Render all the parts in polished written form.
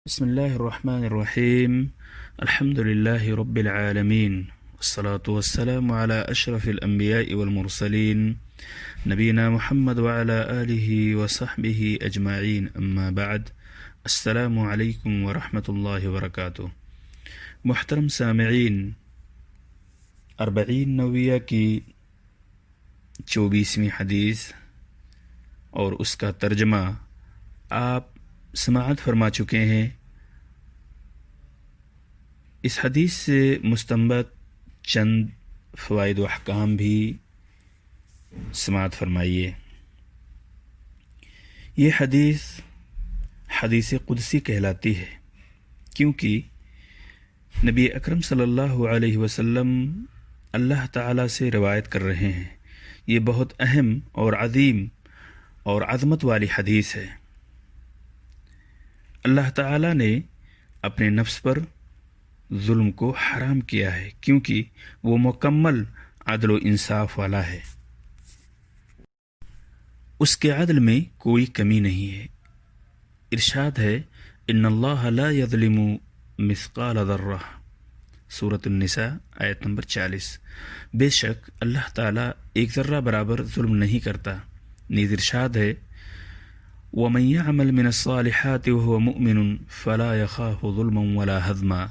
بسم الله الرحمن الرحيم. الحمد لله رب العالمين، والصلاة والسلام على أشرف الأنبياء والمرسلين نبينا محمد وعلى آله وصحبه أجمعين، أما بعد. السلام علیکم ورحمۃ اللہ وبرکاتہ. محترم سامعین، اربعین نویہ کی 24ویں حدیث اور اس کا ترجمہ آپ سماعت فرما چکے ہیں. اس حدیث سے مستنبط چند فوائد و احکام بھی سماعت فرمائیے. یہ حدیث قدسی کہلاتی ہے کیونکہ نبی اکرم صلی اللہ علیہ وسلم اللہ تعالیٰ سے روایت کر رہے ہیں. یہ بہت اہم اور عظیم اور عظمت والی حدیث ہے. اللہ تعالیٰ نے اپنے نفس پر ظلم کو حرام کیا ہے کیونکہ وہ مکمل عدل و انصاف والا ہے. اس کے عدل میں کوئی کمی نہیں ہے. ارشاد ہے، ان اللہ لا یظلم مثقال ذرہ، سورۃ النساء آیت نمبر 40. بے شک اللہ تعالیٰ ایک ذرہ برابر ظلم نہیں کرتا. نیز ارشاد ہے، وَمَن يَعْمَلْ مِنَ الصَّالِحَاتِ وَهُوَ مُؤْمِنٌ فَلَا يَخَافُ ظُلْمًا وَلَا هَضْمًا،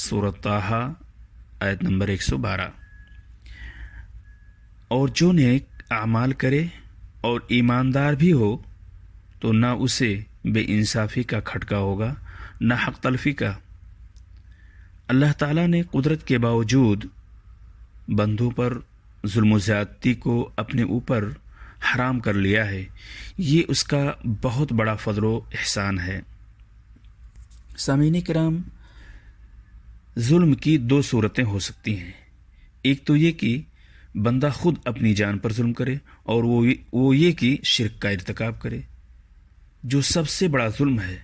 سورۃ طٰہٰ آیت نمبر 112. اور جو نیک اعمال کرے اور ایماندار بھی ہو تو نہ اسے بے انصافی کا کھٹکا ہوگا نہ حق تلفی کا. اللہ تعالیٰ نے قدرت کے باوجود بندوں پر ظلم و زیادتی کو اپنے اوپر حرام کر لیا ہے. یہ اس کا بہت بڑا فضل و احسان ہے. سامعین کرام، ظلم کی دو صورتیں ہو سکتی ہیں. ایک تو یہ کہ بندہ خود اپنی جان پر ظلم کرے، اور وہ یہ کہ شرک کا ارتکاب کرے، جو سب سے بڑا ظلم ہے.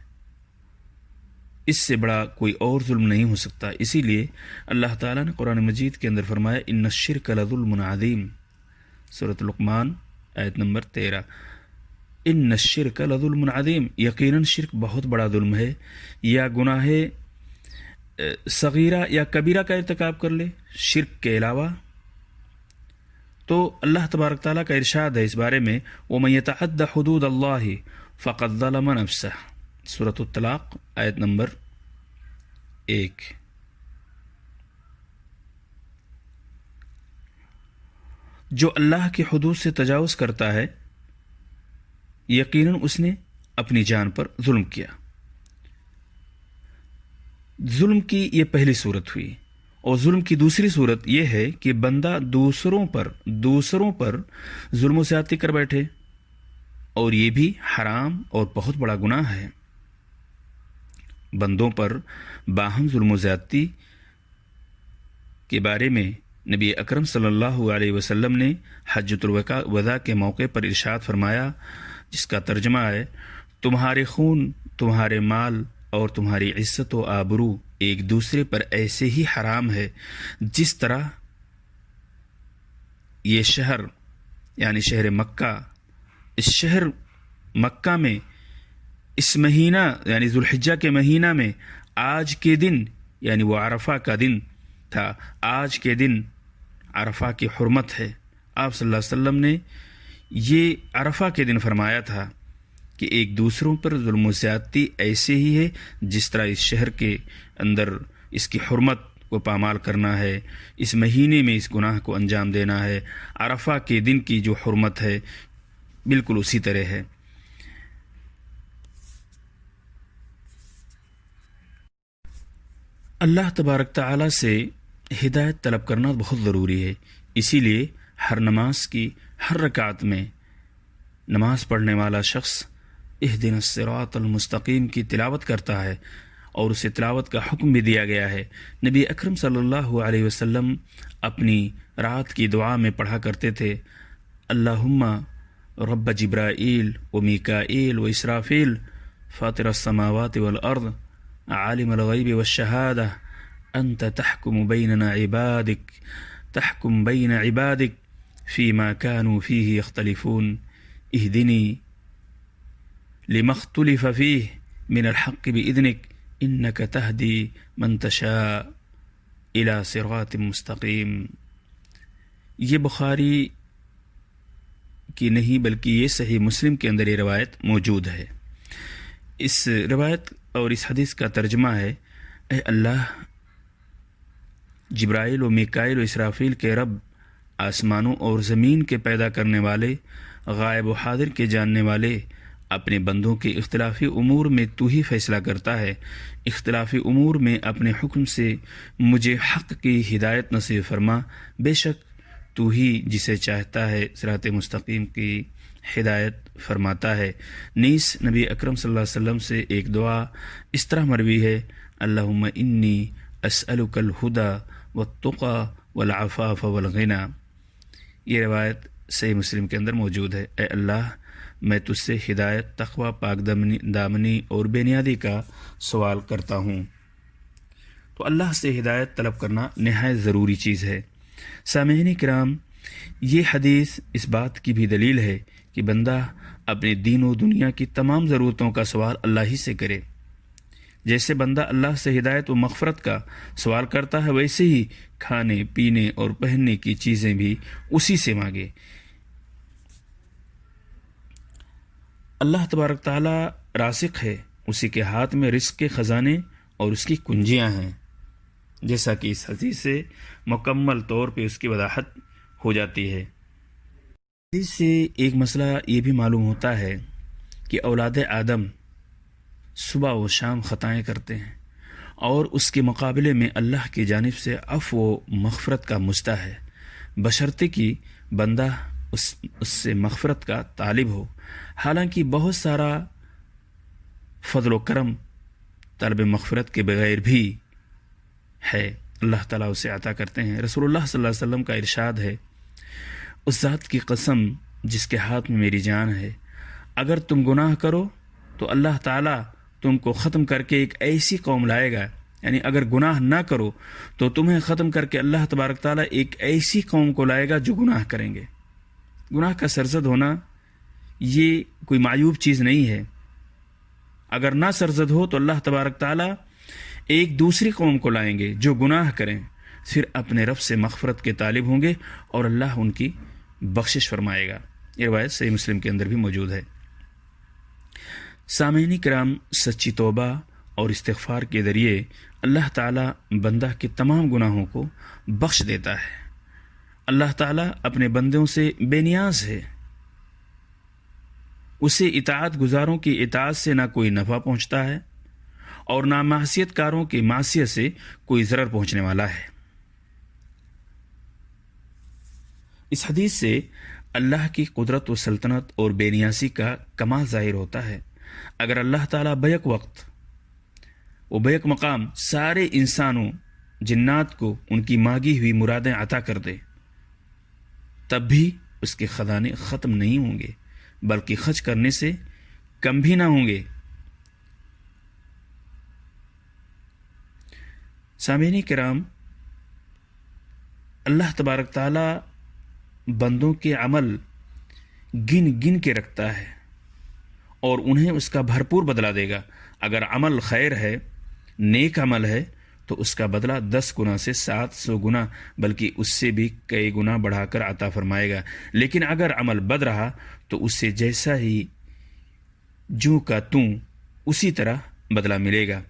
اس سے بڑا کوئی اور ظلم نہیں ہو سکتا. اسی لیے اللہ تعالیٰ نے قرآن مجید کے اندر فرمایا، ان الشرک لظلم عظیم، سورۃ لقمان آیت نمبر 13. ان الشرک لظلم عظیم، یقیناً شرک بہت بڑا ظلم ہے. یا گناہ صغیرہ یا کبیرہ کا ارتکاب کر لے شرک کے علاوہ، تو اللہ تبارک تعالیٰ کا ارشاد ہے اس بارے میں، وَمَن يَتَعَدَّ حُدُودَ اللَّهِ فَقَدْ ظَلَمَ نَفْسَهُ، سورۃ الطلاق آیت نمبر 1. جو اللہ کی حدود سے تجاوز کرتا ہے یقیناً اس نے اپنی جان پر ظلم کیا. ظلم کی یہ پہلی صورت ہوئی. اور ظلم کی دوسری صورت یہ ہے کہ بندہ دوسروں پر ظلم و زیادتی کر بیٹھے، اور یہ بھی حرام اور بہت بڑا گناہ ہے. بندوں پر باہم ظلم و زیادتی کے بارے میں نبی اکرم صلی اللہ علیہ وسلم نے حجۃ الوداع کے موقع پر ارشاد فرمایا، جس کا ترجمہ ہے، تمہارے خون، تمہارے مال اور تمہاری عزت و آبرو ایک دوسرے پر ایسے ہی حرام ہے جس طرح یہ شہر یعنی شہر مکہ، اس شہر مکہ میں اس مہینہ یعنی ذوالحجہ کے مہینہ میں آج کے دن، یعنی وہ عرفہ کا دن تھا، آج کے دن عرفہ کی حرمت ہے. آپ صلی اللہ علیہ وسلم نے یہ عرفہ کے دن فرمایا تھا کہ ایک دوسروں پر ظلم و زیادتی ایسے ہی ہے جس طرح اس شہر کے اندر اس کی حرمت کو پامال کرنا ہے، اس مہینے میں اس گناہ کو انجام دینا ہے. عرفہ کے دن کی جو حرمت ہے بالکل اسی طرح ہے. اللہ تبارک تعالیٰ سے ہدایت طلب کرنا بہت ضروری ہے. اسی لیے ہر نماز کی ہر رکعت میں نماز پڑھنے والا شخص اہدنا الصراط المستقیم کی تلاوت کرتا ہے، اور اسے تلاوت کا حکم بھی دیا گیا ہے. نبی اکرم صلی اللہ علیہ وسلم اپنی رات کی دعا میں پڑھا کرتے تھے، اللہم رب جبرائیل و میکائیل و اسرافیل فاطر السماوات والارض عالم الغیب والشہادہ انت تحکم بین عبادک فیما کانوا فیہ یختلفون اہدنی لما اختلف فیہ من الحق بإذنك إنك تهدي من تشاء إلى صراط مستقیم۔ یہ بخاری کی نہیں بلکہ یہ صحیح مسلم کے اندر یہ روایت موجود ہے۔ اس روایت اور اس حدیث کا ترجمہ ہے، اے اللہ، جبرائیل و میکائیل و اسرافیل کے رب، آسمانوں اور زمین کے پیدا کرنے والے، غائب و حاضر کے جاننے والے، اپنے بندوں کے اختلافی امور میں تو ہی فیصلہ کرتا ہے، اختلافی امور میں اپنے حکم سے مجھے حق کی ہدایت نصیب فرما، بے شک تو ہی جسے چاہتا ہے صراط مستقیم کی ہدایت فرماتا ہے۔ نیز نبی اکرم صلی اللہ علیہ وسلم سے ایک دعا اس طرح مروی ہے، اللہم انی اسألک الہدی والتقی والعفاف والغنی۔ یہ روایت صحیح مسلم کے اندر موجود ہے، اے اللہ، میں تجھ سے ہدایت، تقوی، پاک دامنی اور بے نیازی کا سوال کرتا ہوں۔ تو اللہ سے ہدایت طلب کرنا نہایت ضروری چیز ہے۔ سامعین کرام، یہ حدیث اس بات کی بھی دلیل ہے کہ بندہ اپنے دین و دنیا کی تمام ضرورتوں کا سوال اللہ ہی سے کرے۔ جیسے بندہ اللہ سے ہدایت و مغفرت کا سوال کرتا ہے، ویسے ہی کھانے، پینے اور پہننے کی چیزیں بھی اسی سے مانگے۔ اللہ تبارک تعالی رازق ہے، اسی کے ہاتھ میں رزق کے خزانے اور اس کی کنجیاں ہیں، جیسا کہ اس حدیث سے مکمل طور پہ اس کی وضاحت ہو جاتی ہے۔ حدیث سے ایک مسئلہ یہ بھی معلوم ہوتا ہے کہ اولاد آدم صبح و شام خطائیں کرتے ہیں، اور اس کے مقابلے میں اللہ کی جانب سے عفو و مغفرت کا مژدہ ہے، بشرطے کہ بندہ اس سے مغفرت کا طالب ہو۔ حالانکہ بہت سارا فضل و کرم طلب مغفرت کے بغیر بھی ہے، اللہ تعالیٰ اسے عطا کرتے ہیں۔ رسول اللہ صلی اللہ علیہ وسلم کا ارشاد ہے، اس ذات کی قسم جس کے ہاتھ میں میری جان ہے، اگر تم گناہ کرو تو اللہ تعالیٰ تم کو ختم کر کے ایک ایسی قوم لائے گا، یعنی اگر گناہ نہ کرو تو تمہیں ختم کر کے اللہ تبارک تعالیٰ ایک ایسی قوم کو لائے گا جو گناہ کریں گے۔ گناہ کا سرزد ہونا یہ کوئی معیوب چیز نہیں ہے۔ اگر نہ سرزد ہو تو اللہ تبارک تعالیٰ ایک دوسری قوم کو لائیں گے جو گناہ کریں، پھر اپنے رب سے مغفرت کے طالب ہوں گے اور اللہ ان کی بخشش فرمائے گا۔ یہ روایت صحیح مسلم کے اندر بھی موجود ہے۔ سامعین کرام، سچی توبہ اور استغفار کے ذریعے اللہ تعالیٰ بندہ کے تمام گناہوں کو بخش دیتا ہے۔ اللہ تعالیٰ اپنے بندوں سے بے نیاز ہے، اسے اطاعت گزاروں کی اطاعت سے نہ کوئی نفع پہنچتا ہے اور نہ معصیت کاروں کی معصیت سے کوئی ضرر پہنچنے والا ہے۔ اس حدیث سے اللہ کی قدرت و سلطنت اور بے نیازی کا کمال ظاہر ہوتا ہے۔ اگر اللہ تعالیٰ بیک وقت و بیک مقام سارے انسانوں، جنات کو ان کی مانگی ہوئی مرادیں عطا کر دے، تب بھی اس کے خزانے ختم نہیں ہوں گے، بلکہ خرچ کرنے سے کم بھی نہ ہوں گے۔ سامعین کرام، اللہ تبارک تعالی بندوں کے عمل گن گن کے رکھتا ہے اور انہیں اس کا بھرپور بدلہ دے گا۔ اگر عمل خیر ہے، نیک عمل ہے، تو اس کا بدلہ 10 گنا سے 700 گنا بلکہ اس سے بھی کئی گنا بڑھا کر عطا فرمائے گا۔ لیکن اگر عمل بد رہا تو اس سے جیسا ہی جوں کا توں اسی طرح بدلہ ملے گا،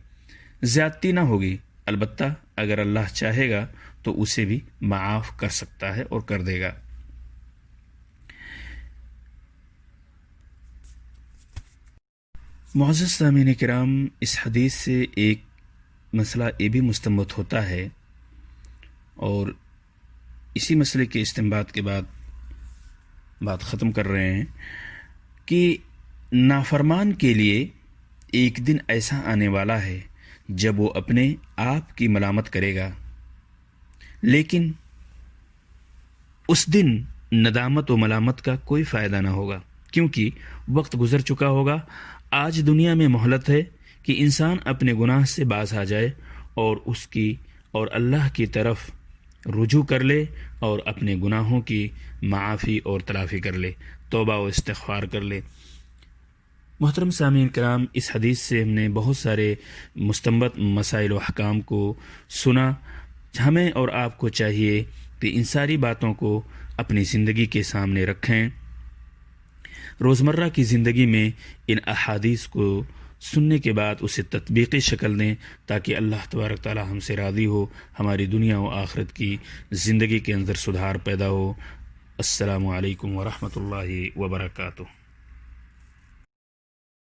زیادتی نہ ہوگی۔ البتہ اگر اللہ چاہے گا تو اسے بھی معاف کر سکتا ہے اور کر دے گا۔ معزز سامعین کرام، اس حدیث سے ایک مسئلہ یہ بھی مستنبط ہوتا ہے، اور اسی مسئلے کے استنباط کے بعد بات ختم کر رہے ہیں کہ نافرمان کے لیے ایک دن ایسا آنے والا ہے جب وہ اپنے آپ کی ملامت کرے گا، لیکن اس دن ندامت و ملامت کا کوئی فائدہ نہ ہوگا، کیونکہ وقت گزر چکا ہوگا۔ آج دنیا میں مہلت ہے کہ انسان اپنے گناہ سے باز آ جائے اور اس کی اور اللہ کی طرف رجوع کر لے اور اپنے گناہوں کی معافی اور تلافی کر لے، توبہ و استغفار کر لے۔ محترم سامعین کرام، اس حدیث سے ہم نے بہت سارے مستنبط مسائل و احکام کو سنا. ہمیں اور آپ کو چاہیے کہ ان ساری باتوں کو اپنی زندگی کے سامنے رکھیں، روزمرہ کی زندگی میں ان احادیث کو سننے کے بعد اسے تطبیقی شکل دیں تاکہ اللہ تبارک تعالی ہم سے راضی ہو، ہماری دنیا و آخرت کی زندگی کے اندر سدھار پیدا ہو. السلام علیکم ورحمۃ اللہ وبرکاتہ.